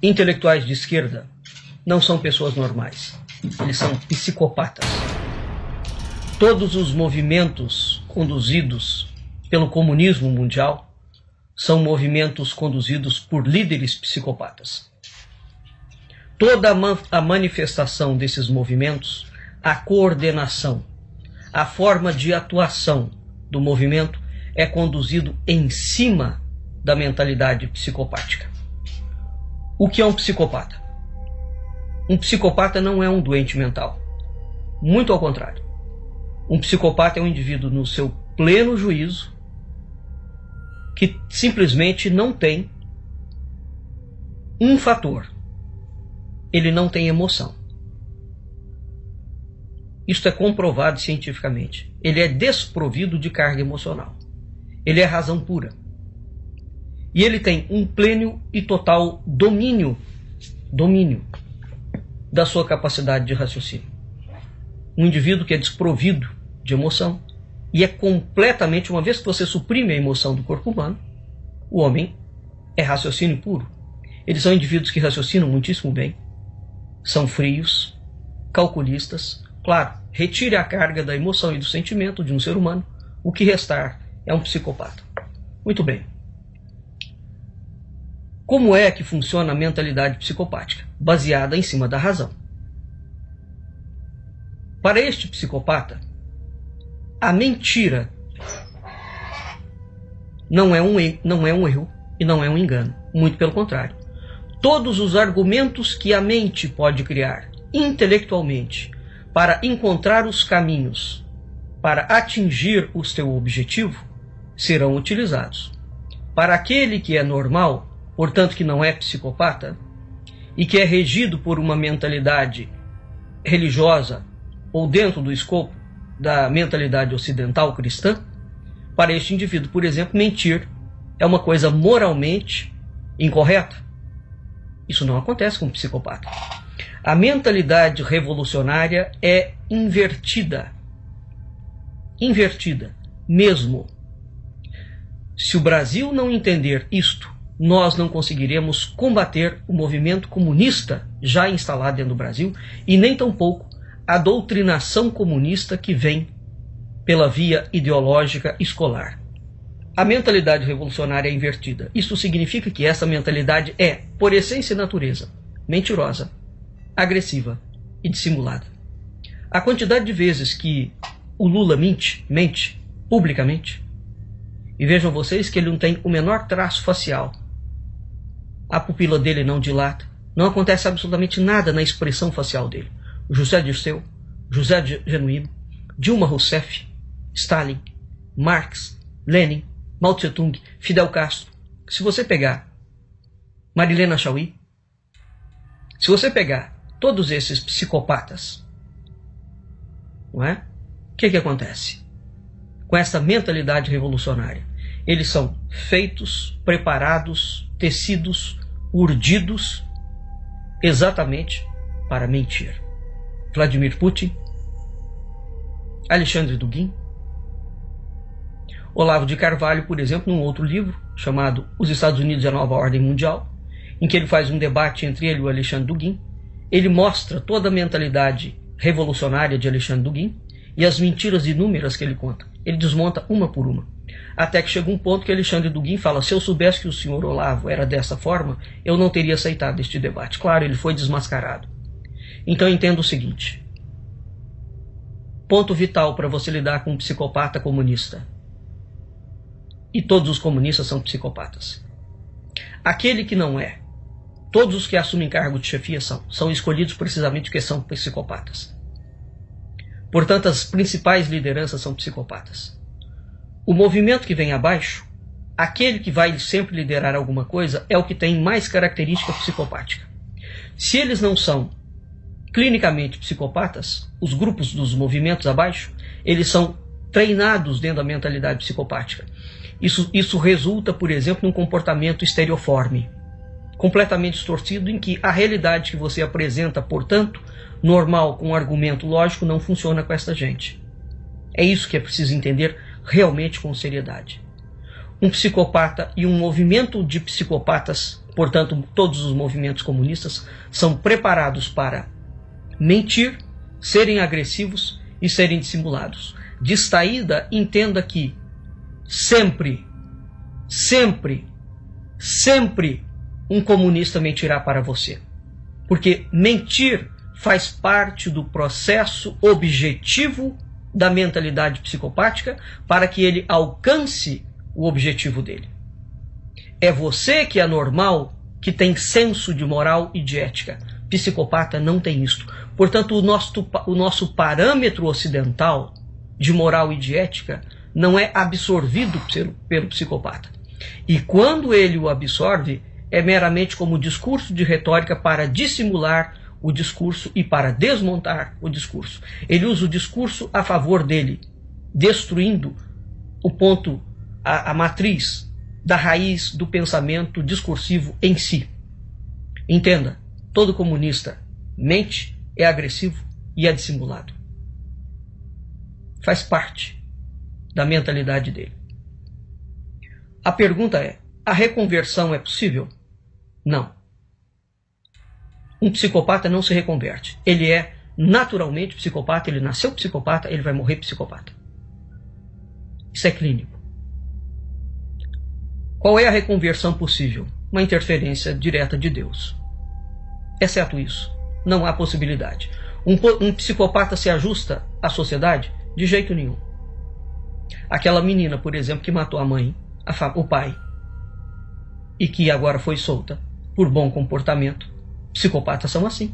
Intelectuais de esquerda não são pessoas normais. Eles são psicopatas. Todos os movimentos conduzidos pelo comunismo mundial são movimentos conduzidos por líderes psicopatas. Toda a manifestação desses movimentos, a coordenação, a forma de atuação do movimento é conduzido em cima da mentalidade psicopática. O que é um psicopata? Um psicopata não é um doente mental. Muito ao contrário. Um psicopata é um indivíduo no seu pleno juízo que simplesmente não tem um fator. Ele não tem emoção. Isto é comprovado cientificamente. Ele é desprovido de carga emocional. Ele é razão pura. E ele tem um pleno e total domínio da sua capacidade de raciocínio. Um indivíduo que é desprovido de emoção e é completamente, uma vez que você suprime a emoção do corpo humano, o homem é raciocínio puro. Eles são indivíduos que raciocinam muitíssimo bem, são frios, calculistas. Claro, retire a carga da emoção e do sentimento de um ser humano, o que restar é um psicopata. Muito bem. Como é que funciona a mentalidade psicopática? Baseada em cima da razão. Para este psicopata, a mentira não é um erro e não é um engano. Muito pelo contrário. Todos os argumentos que a mente pode criar intelectualmente para encontrar os caminhos para atingir o seu objetivo serão utilizados. Para aquele que é normal, portanto que não é psicopata, e que é regido por uma mentalidade religiosa ou dentro do escopo da mentalidade ocidental cristã, para este indivíduo, por exemplo, mentir é uma coisa moralmente incorreta. Isso não acontece com um psicopata. A mentalidade revolucionária é invertida. Invertida mesmo. Se o Brasil não entender isto, nós não conseguiremos combater o movimento comunista já instalado dentro do Brasil e nem tampouco a doutrinação comunista que vem pela via ideológica escolar. A mentalidade revolucionária é invertida. Isso significa que essa mentalidade é, por essência e natureza, mentirosa, agressiva e dissimulada. A quantidade de vezes que o Lula mente publicamente, e vejam vocês que ele não tem o menor traço facial, a pupila dele não dilata, não acontece absolutamente nada na expressão facial dele. José Dirceu, José Genuíno, Dilma Rousseff, Stalin, Marx, Lenin, Mao Tse-tung, Fidel Castro. Se você pegar Marilena Chauí, se você pegar todos esses psicopatas, não é? O que acontece com essa mentalidade revolucionária? Eles são feitos, preparados, tecidos, urdidos exatamente para mentir. Vladimir Putin, Alexandre Dugin, Olavo de Carvalho, por exemplo, num outro livro chamado Os Estados Unidos e a Nova Ordem Mundial, em que ele faz um debate entre ele e o Alexandre Dugin, ele mostra toda a mentalidade revolucionária de Alexandre Dugin e as mentiras inúmeras que ele conta. Ele desmonta uma por uma. Até que chega um ponto que Alexandre Dugin fala: se eu soubesse que o senhor Olavo era dessa forma, eu não teria aceitado este debate. Claro, ele foi desmascarado. Então entenda o seguinte. Ponto vital para você lidar com um psicopata comunista. E todos os comunistas são psicopatas. Aquele que não é, todos os que assumem cargo de chefia são escolhidos precisamente porque são psicopatas. Portanto, as principais lideranças são psicopatas. O movimento que vem abaixo, aquele que vai sempre liderar alguma coisa, é o que tem mais característica psicopática. Se eles não são clinicamente psicopatas, os grupos dos movimentos abaixo, eles são treinados dentro da mentalidade psicopática. Isso resulta, por exemplo, num comportamento estereoforme, completamente distorcido, em que a realidade que você apresenta, portanto, normal, com um argumento lógico, não funciona com essa gente. É isso que é preciso entender realmente com seriedade. Um psicopata e um movimento de psicopatas Portanto, todos os movimentos comunistas são preparados para mentir, serem agressivos e serem dissimulados. De saída, entenda que sempre, sempre, sempre um comunista mentirá para você. Porque mentir faz parte do processo objetivo da mentalidade psicopática para que ele alcance o objetivo dele. É você que é normal, que tem senso de moral e de ética. Psicopata não tem isto. Portanto, o nosso parâmetro ocidental de moral e de ética não é absorvido pelo psicopata. E quando ele o absorve, é meramente como discurso de retórica para dissimular o discurso e para desmontar o discurso. Ele usa o discurso a favor dele, destruindo o ponto, a matriz da raiz do pensamento discursivo em si. Entenda, todo comunista mente, é agressivo e é dissimulado. Faz parte da mentalidade dele. A pergunta é, a reconversão é possível? Não. Um psicopata não se reconverte. Ele é naturalmente psicopata, ele nasceu psicopata, ele vai morrer psicopata. Isso é clínico. Qual é a reconversão possível? Uma interferência direta de Deus. Exceto isso, não há possibilidade. Um psicopata se ajusta à sociedade? De jeito nenhum. Aquela menina, por exemplo, que matou a mãe, o pai, e que agora foi solta por bom comportamento, psicopatas são assim.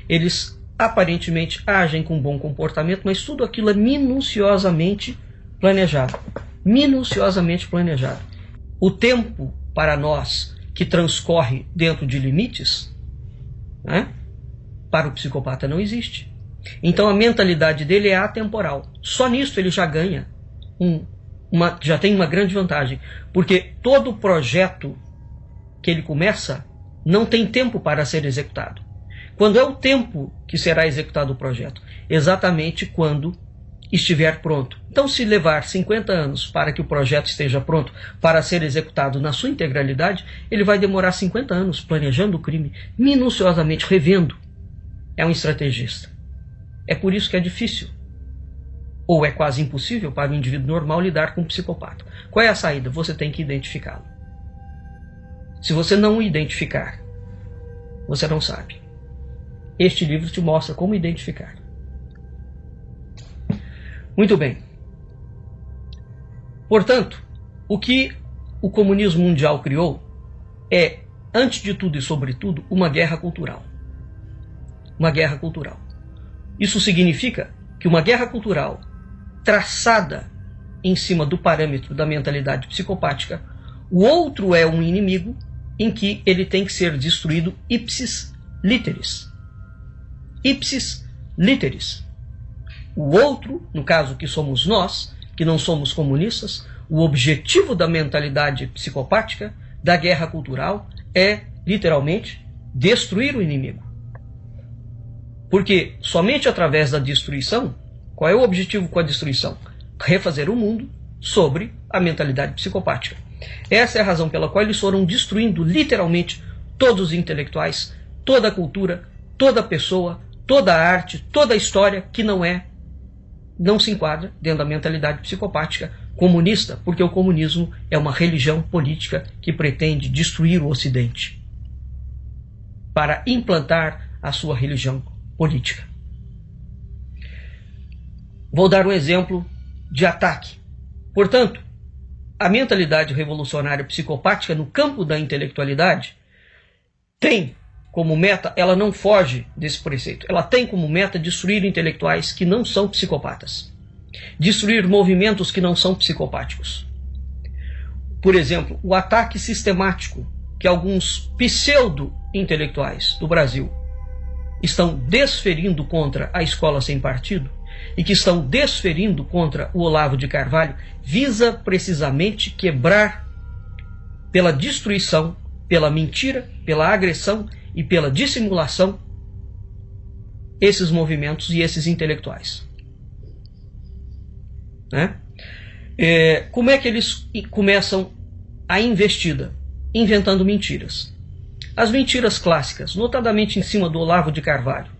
Eles aparentemente agem com bom comportamento, mas tudo aquilo é minuciosamente planejado. Minuciosamente planejado. O tempo para nós que transcorre dentro de limites, né, para o psicopata não existe. Então a mentalidade dele é atemporal. Só nisso ele já ganha, já tem uma grande vantagem, porque todo projeto que ele começa não tem tempo para ser executado. Quando é o tempo que será executado o projeto? Exatamente quando estiver pronto. Então, se levar 50 anos para que o projeto esteja pronto para ser executado na sua integralidade, ele vai demorar 50 anos planejando o crime, minuciosamente revendo. É um estrategista. É por isso que é difícil, ou é quase impossível para o indivíduo normal lidar com um psicopata. Qual é a saída? Você tem que identificá-lo. Se você não o identificar, você não sabe. Este livro te mostra como identificar. Muito bem. Portanto, o que o comunismo mundial criou é, antes de tudo e sobretudo, uma guerra cultural. Uma guerra cultural. Isso significa que uma guerra cultural traçada em cima do parâmetro da mentalidade psicopática, o outro é um inimigo em que ele tem que ser destruído ipsis literis. Ipsis literis. O outro, no caso que somos nós, que não somos comunistas, o objetivo da mentalidade psicopática, da guerra cultural, é, literalmente, destruir o inimigo. Porque somente através da destruição, qual é o objetivo com a destruição? Refazer o mundo sobre a mentalidade psicopática. Essa é a razão pela qual eles foram destruindo literalmente todos os intelectuais, toda a cultura, toda a pessoa, toda a arte, toda a história que não se enquadra dentro da mentalidade psicopática comunista, porque o comunismo é uma religião política que pretende destruir o Ocidente para implantar a sua religião política. Vou dar um exemplo de ataque. Portanto, a mentalidade revolucionária psicopática no campo da intelectualidade tem como meta, ela não foge desse preceito, ela tem como meta destruir intelectuais que não são psicopatas, destruir movimentos que não são psicopáticos. Por exemplo, o ataque sistemático que alguns pseudo-intelectuais do Brasil estão desferindo contra a escola sem partido e que estão desferindo contra o Olavo de Carvalho visa precisamente quebrar pela destruição, pela mentira, pela agressão e pela dissimulação esses movimentos e esses intelectuais. Né? Como é que eles começam a investida? inventando mentiras. As mentiras clássicas, notadamente em cima do Olavo de Carvalho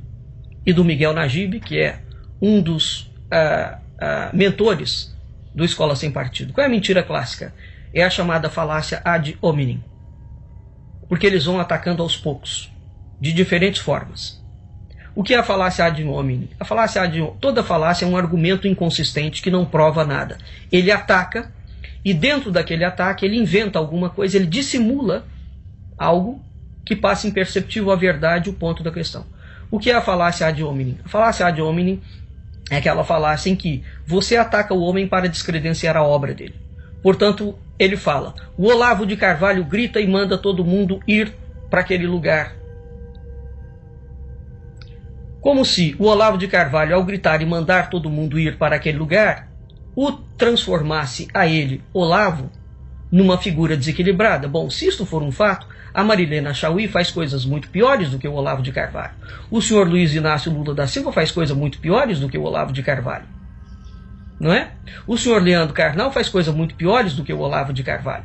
e do Miguel Najib, que é um dos mentores do Escola Sem Partido. Qual é a mentira clássica? É a chamada falácia ad hominem. Porque eles vão atacando aos poucos, de diferentes formas. O que é a falácia ad hominem? Toda falácia é um argumento inconsistente que não prova nada. Ele ataca, e dentro daquele ataque ele inventa alguma coisa, ele dissimula algo que passa imperceptível à verdade, o ponto da questão. O que é a falácia ad hominem? A falácia ad hominem é aquela falácia em que você ataca o homem para descredenciar a obra dele. Portanto, ele fala, o Olavo de Carvalho grita e manda todo mundo ir para aquele lugar. Como se o Olavo de Carvalho, ao gritar e mandar todo mundo ir para aquele lugar, o transformasse a ele, Olavo, numa figura desequilibrada. Bom, se isto for um fato, a Marilena Chaui faz coisas muito piores do que o Olavo de Carvalho. O senhor Luiz Inácio Lula da Silva faz coisas muito piores do que o Olavo de Carvalho. Não é? O senhor Leandro Carnal faz coisas muito piores do que o Olavo de Carvalho.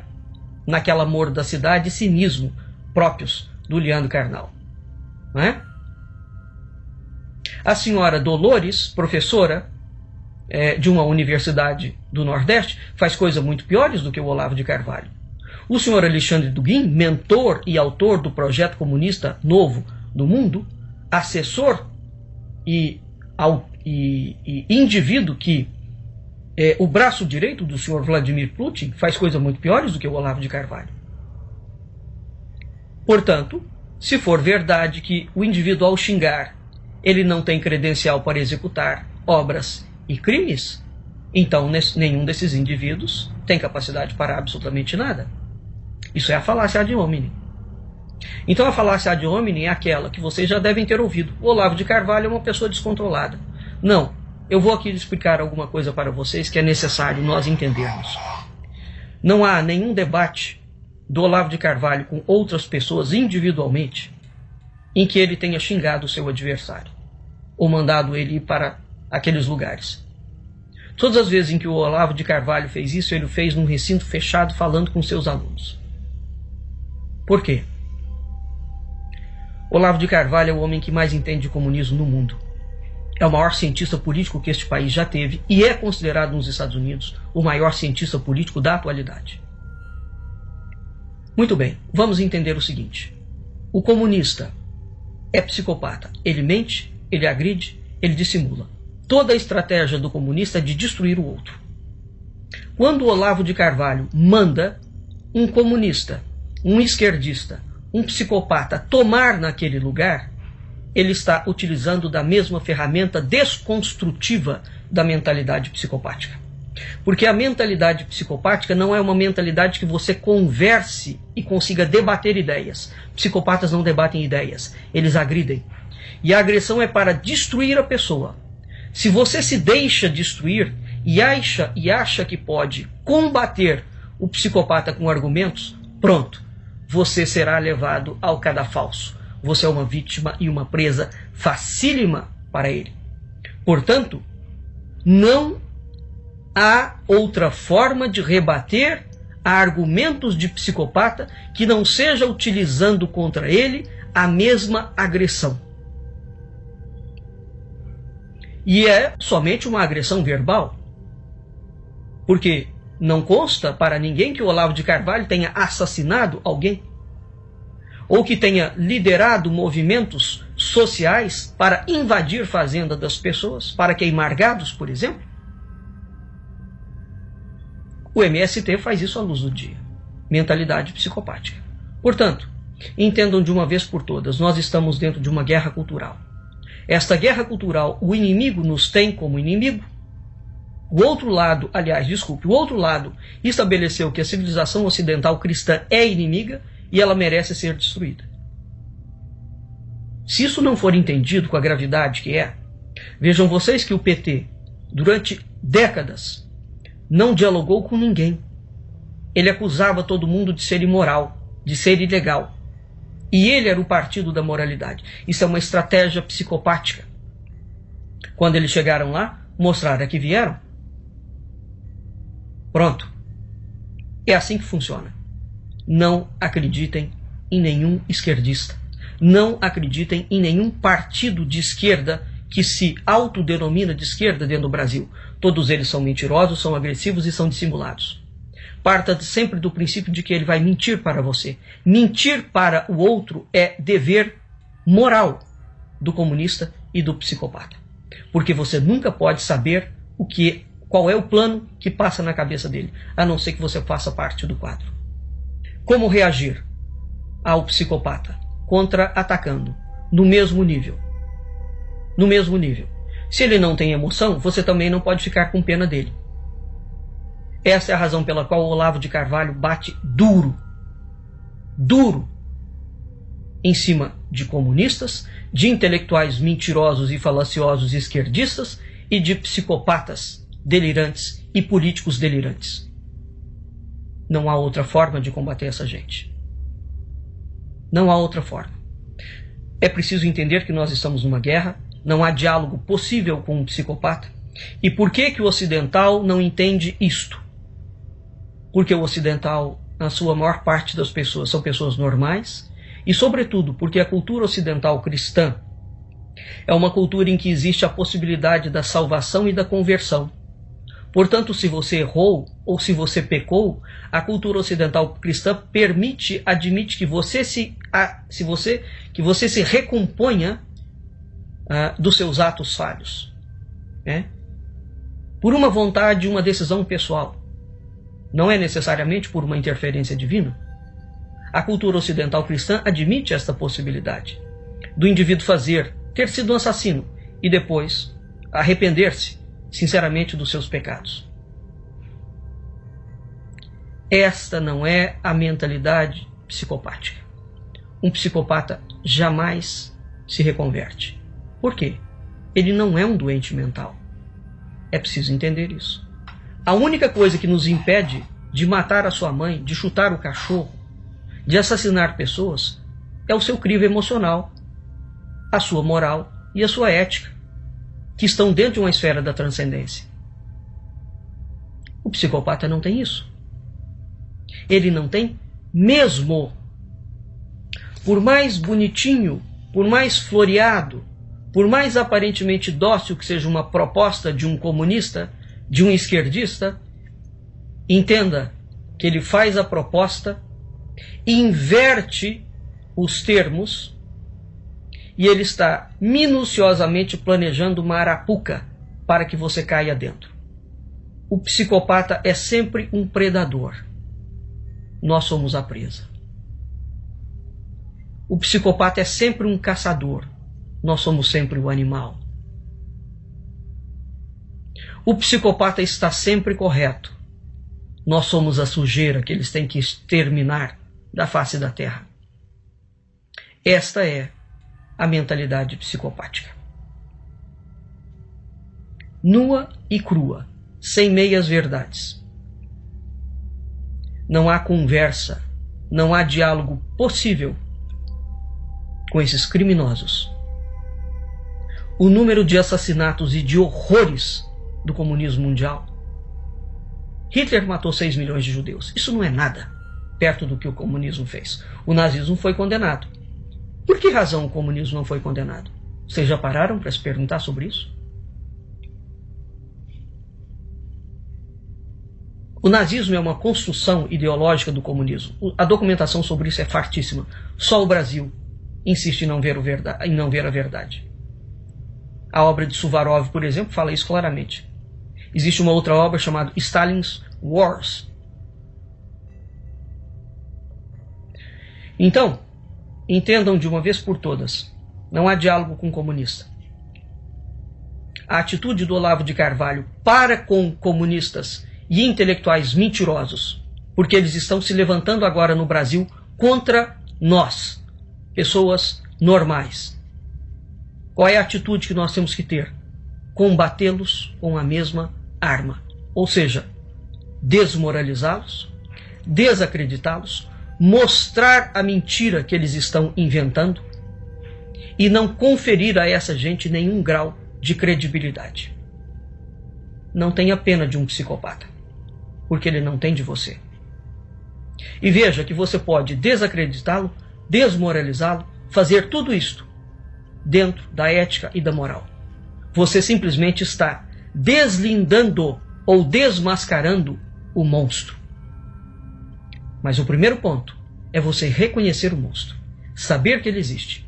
Naquela mordacidade e cinismo próprios do Leandro Carnal. Não é? A senhora Dolores, professora de uma universidade do Nordeste, faz coisas muito piores do que o Olavo de Carvalho. O senhor Alexandre Duguin, mentor e autor do projeto comunista novo do mundo, assessor e indivíduo que o braço direito do senhor Vladimir Putin, faz coisas muito piores do que o Olavo de Carvalho. Portanto, se for verdade que o indivíduo, ao xingar, ele não tem credencial para executar obras e crimes, então nenhum desses indivíduos tem capacidade para absolutamente nada. Isso é a falácia ad hominem. Então a falácia ad hominem é aquela que vocês já devem ter ouvido. O Olavo de Carvalho é uma pessoa descontrolada. Não, eu vou aqui explicar alguma coisa para vocês que é necessário nós entendermos. Não há nenhum debate do Olavo de Carvalho com outras pessoas individualmente em que ele tenha xingado o seu adversário ou mandado ele ir para aqueles lugares. Todas as vezes em que o Olavo de Carvalho fez isso, ele o fez num recinto fechado falando com seus alunos. Por quê? Olavo de Carvalho é o homem que mais entende de comunismo no mundo. É o maior cientista político que este país já teve e é considerado nos Estados Unidos o maior cientista político da atualidade. Muito bem, vamos entender o seguinte. O comunista é psicopata. Ele mente, ele agride, ele dissimula. Toda a estratégia do comunista é de destruir o outro. Quando o Olavo de Carvalho manda um comunista, um esquerdista, um psicopata tomar naquele lugar, ele está utilizando da mesma ferramenta desconstrutiva da mentalidade psicopática. Porque a mentalidade psicopática não é uma mentalidade que você converse e consiga debater ideias. Psicopatas não debatem ideias, eles agridem. E a agressão é para destruir a pessoa. Se você se deixa destruir e acha que pode combater o psicopata com argumentos, pronto, você será levado ao cadafalso. Você é uma vítima e uma presa facílima para ele. Portanto, não há outra forma de rebater a argumentos de psicopata que não seja utilizando contra ele a mesma agressão. E é somente uma agressão verbal, porque não consta para ninguém que o Olavo de Carvalho tenha assassinado alguém, ou que tenha liderado movimentos sociais para invadir fazenda das pessoas, para queimar gados, por exemplo. O MST faz isso à luz do dia. Mentalidade psicopática. Portanto, entendam de uma vez por todas, nós estamos dentro de uma guerra cultural. Esta guerra cultural, o inimigo nos tem como inimigo. O outro lado estabeleceu que a civilização ocidental cristã é inimiga e ela merece ser destruída. Se isso não for entendido com a gravidade que é, vejam vocês que o PT, durante décadas, não dialogou com ninguém. Ele acusava todo mundo de ser imoral, de ser ilegal. E ele era o partido da moralidade. Isso é uma estratégia psicopática. Quando eles chegaram lá, mostraram que vieram. Pronto. É assim que funciona. não acreditem em nenhum esquerdista. Não acreditem em nenhum partido de esquerda que se autodenomina de esquerda dentro do Brasil. Todos eles são mentirosos, são agressivos e são dissimulados. Parta sempre do princípio de que ele vai mentir para você. Mentir para o outro é dever moral do comunista e do psicopata. Porque você nunca pode saber qual é o plano que passa na cabeça dele, a não ser que você faça parte do quadro. Como reagir ao psicopata? Contra-atacando, no mesmo nível. No mesmo nível. Se ele não tem emoção, você também não pode ficar com pena dele. Essa é a razão pela qual o Olavo de Carvalho bate duro, em cima de comunistas, de intelectuais mentirosos e falaciosos esquerdistas e de psicopatas delirantes e políticos delirantes. Não há outra forma de combater essa gente. Não há outra forma. É preciso entender que nós estamos numa guerra, não há diálogo possível com um psicopata. E por que o ocidental não entende isto? Porque o ocidental, na sua maior parte das pessoas, são pessoas normais, e sobretudo porque a cultura ocidental cristã é uma cultura em que existe a possibilidade da salvação e da conversão. Portanto, se você errou ou se você pecou, a cultura ocidental cristã admite que você se recomponha dos seus atos falhos, né? Por uma vontade, uma decisão pessoal. Não é necessariamente por uma interferência divina. A cultura ocidental cristã admite esta possibilidade do indivíduo ter sido um assassino e depois arrepender-se sinceramente dos seus pecados. Esta não é a mentalidade psicopática. Um psicopata jamais se reconverte. Por quê? Ele não é um doente mental. É preciso entender isso. A única coisa que nos impede de matar a sua mãe, de chutar o cachorro, de assassinar pessoas, é o seu crivo emocional, a sua moral e a sua ética, que estão dentro de uma esfera da transcendência. O psicopata não tem isso. Ele não tem mesmo. Por mais bonitinho, por mais floreado, por mais aparentemente dócil que seja uma proposta de um comunista, de um esquerdista, entenda que ele faz a proposta, inverte os termos e ele está minuciosamente planejando uma arapuca para que você caia dentro. O psicopata é sempre um predador. Nós somos a presa. O psicopata é sempre um caçador. Nós somos sempre o animal. O psicopata está sempre correto. Nós somos a sujeira que eles têm que exterminar da face da terra. Esta é a mentalidade psicopática. Nua e crua, sem meias verdades. Não há conversa, não há diálogo possível com esses criminosos. O número de assassinatos e de horrores do comunismo mundial. Hitler matou 6 milhões de judeus. Isso não é nada perto do que o comunismo fez. O nazismo foi condenado. Por que razão o comunismo não foi condenado? Vocês já pararam para se perguntar sobre isso? O nazismo é uma construção ideológica do comunismo. A documentação sobre isso é fartíssima. Só o Brasil insiste em não ver a verdade. A obra de Suvarov, por exemplo, fala isso claramente. Existe uma outra obra chamada Stalin's Wars. Então, entendam de uma vez por todas, não há diálogo com o comunista. A atitude do Olavo de Carvalho para com comunistas e intelectuais mentirosos, porque eles estão se levantando agora no Brasil contra nós, pessoas normais. Qual é a atitude que nós temos que ter? Combatê-los com a mesma arma. Ou seja, desmoralizá-los, desacreditá-los, mostrar a mentira que eles estão inventando e não conferir a essa gente nenhum grau de credibilidade. Não tenha pena de um psicopata, porque ele não tem de você. E veja que você pode desacreditá-lo, desmoralizá-lo, fazer tudo isto dentro da ética e da moral. Você simplesmente está deslindando ou desmascarando o monstro. Mas o primeiro ponto é você reconhecer o monstro, saber que ele existe.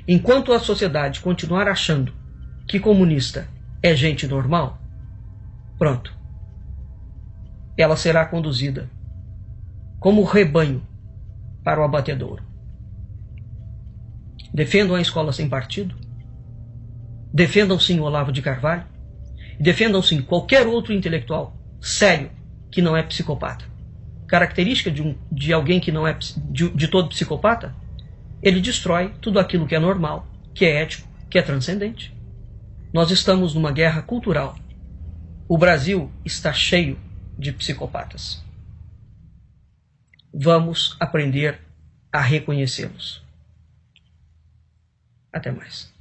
Enquanto a sociedade continuar achando que comunista é gente normal, pronto, ela será conduzida como rebanho para o abatedouro. Defendam a escola sem partido, defendam sim o Olavo de Carvalho, e defendam sim qualquer outro intelectual sério que não é psicopata. Característica de alguém que não é de todo psicopata, ele destrói tudo aquilo que é normal, que é ético, que é transcendente. Nós estamos numa guerra cultural. O Brasil está cheio de psicopatas. Vamos aprender a reconhecê-los. Até mais.